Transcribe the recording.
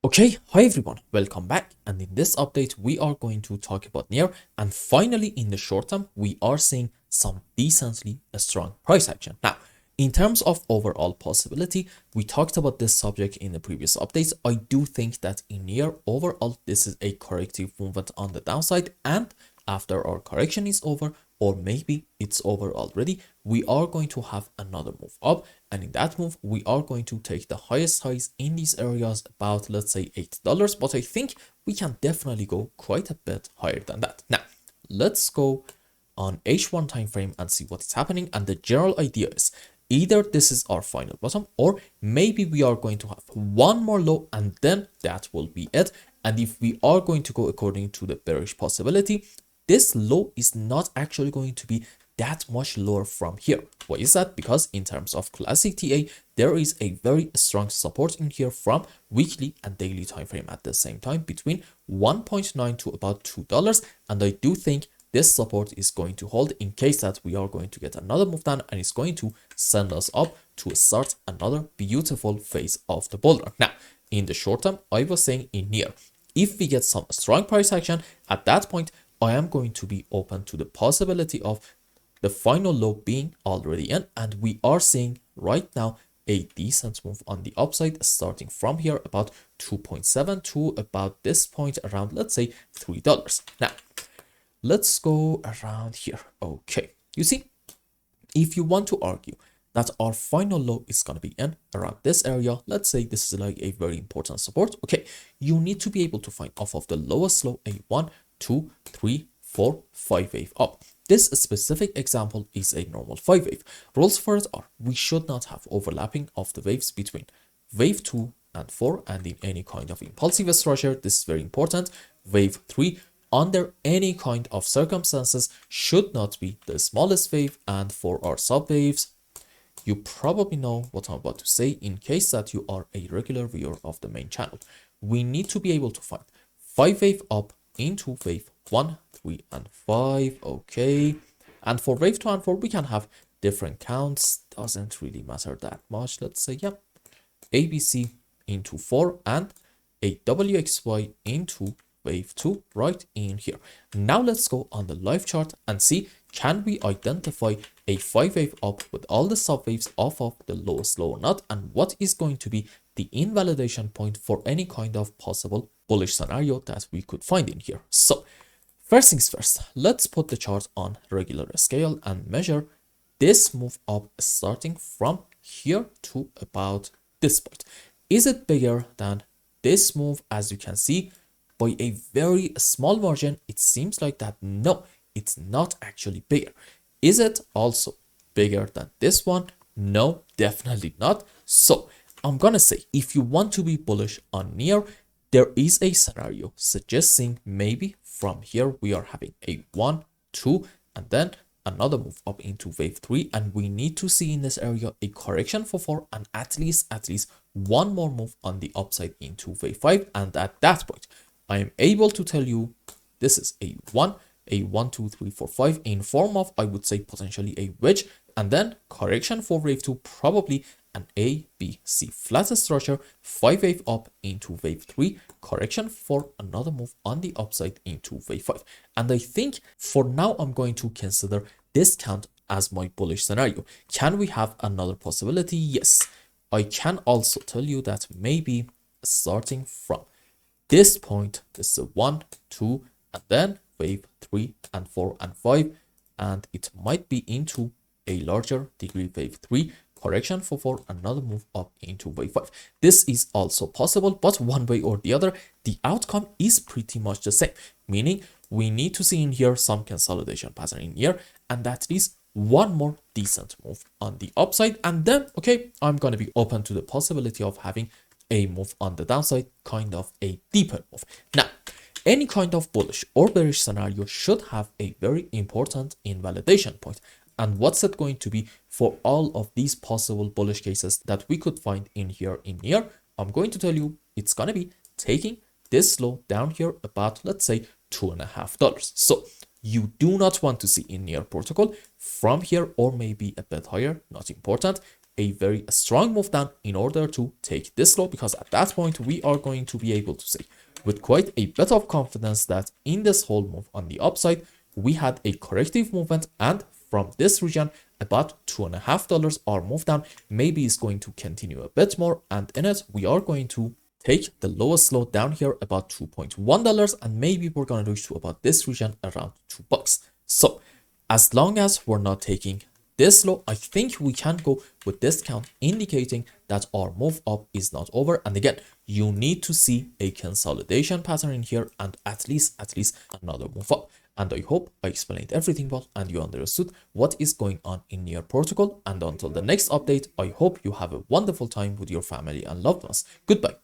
Okay, hi everyone, welcome back, and in this update we are going to talk about near, and finally in the short term we are seeing some decently strong price action. Now, in terms of overall possibility, we talked about this subject in the previous updates. I do think that in near overall this is a corrective movement on the downside, and after our correction is over, or maybe it's over already, we are going to have another move up, and in that move we are going to take the highest highs in these areas, about let's say $8, but I think we can definitely go quite a bit higher than that. Now let's go on H1 time frame and see what is happening, and the general idea is either this is our final bottom, or maybe we are going to have one more low and then that will be it. And if we are going to go according to the bearish possibility, this low is not actually going to be that much lower from here. Why is that? Because in terms of classic TA, there is a very strong support in here from weekly and daily time frame at the same time, between 1.9 to about $2, and I do think this support is going to hold in case that we are going to get another move down, and it's going to send us up to start another beautiful phase of the bull run. Now, in the short term, I was saying in near, if we get some strong price action, at that point, I am going to be open to the possibility of the final low being already in, and we are seeing right now a decent move on the upside, starting from here about 2.7 to about this point around, let's say $3. Now, let's go around here. Okay, you see, if you want to argue that our final low is going to be in around this area, let's say this is like a very important support, okay, you need to be able to find off of the lowest low a 1, 2, 3, 4, 5 wave up. This specific example is a normal 5 wave. Rules for it are we should not have overlapping of the waves between wave 2 and 4, and in any kind of impulsive structure, this is very important. Wave 3 under any kind of circumstances should not be the smallest wave, and for our sub waves, you probably know what I'm about to say in case that you are a regular viewer of the main channel. We need to be able to find 5 wave up into wave 1, 3, and 5, okay, and for wave 2 and 4 we can have different counts, doesn't really matter that much. Let's say, yeah, ABC into 4 and a WXY into wave 2 right in here. Now let's go on the live chart and see, can we identify a 5 wave up with all the sub waves off of the lowest low or not, and what is going to be the invalidation point for any kind of possible bullish scenario that we could find in here. So first things first, let's put the chart on regular scale and measure this move up starting from here to about this point. Is it bigger than this move? As you can see, by a very small margin, it seems like that. No, it's not actually bigger. Is it also bigger than this one? No, definitely not. So I'm gonna say, if you want to be bullish on near, there is a scenario suggesting maybe from here we are having a 1, 2, and then another move up into wave 3, and we need to see in this area a correction for 4 and at least one more move on the upside into wave 5, and at that point I am able to tell you this is a 1, 2, 3, 4, 5 in form of, I would say, potentially a wedge, and then correction for wave 2, probably an A, B, C flat structure, 5 wave up into wave 3, correction for another move on the upside into wave 5. And I think for now I'm going to consider this count as my bullish scenario. Can we have another possibility? Yes. I can also tell you that maybe starting from this point, this is 1, 2, and then wave 3 and 4 and 5, and it might be into a larger degree wave 3, correction for 4, another move up into wave 5. This is also possible, but one way or the other, the outcome is pretty much the same, meaning we need to see in here some consolidation pattern in here, and at least one more decent move on the upside, and then, okay, I'm going to be open to the possibility of having a move on the downside, kind of a deeper move. Now, any kind of bullish or bearish scenario should have a very important invalidation point. And what's it going to be for all of these possible bullish cases that we could find in here in near? I'm going to tell you it's going to be taking this low down here about, let's say, $2.50. So you do not want to see in near protocol from here, or maybe a bit higher, not important. a very strong move down in order to take this low, because at that point we are going to be able to say with quite a bit of confidence that in this whole move on the upside, we had a corrective movement, and from this region, about $2.5 our move down maybe is going to continue a bit more, and in it we are going to take the lowest low down here about $2.1, and maybe we're going to reach to about this region around $2. So as long as we're not taking this low, I think we can go with this count indicating that our move up is not over. And again, you need to see a consolidation pattern in here and at least another move up. And I hope I explained everything well and you understood what is going on in your protocol. And until the next update, I hope you have a wonderful time with your family and loved ones. Goodbye.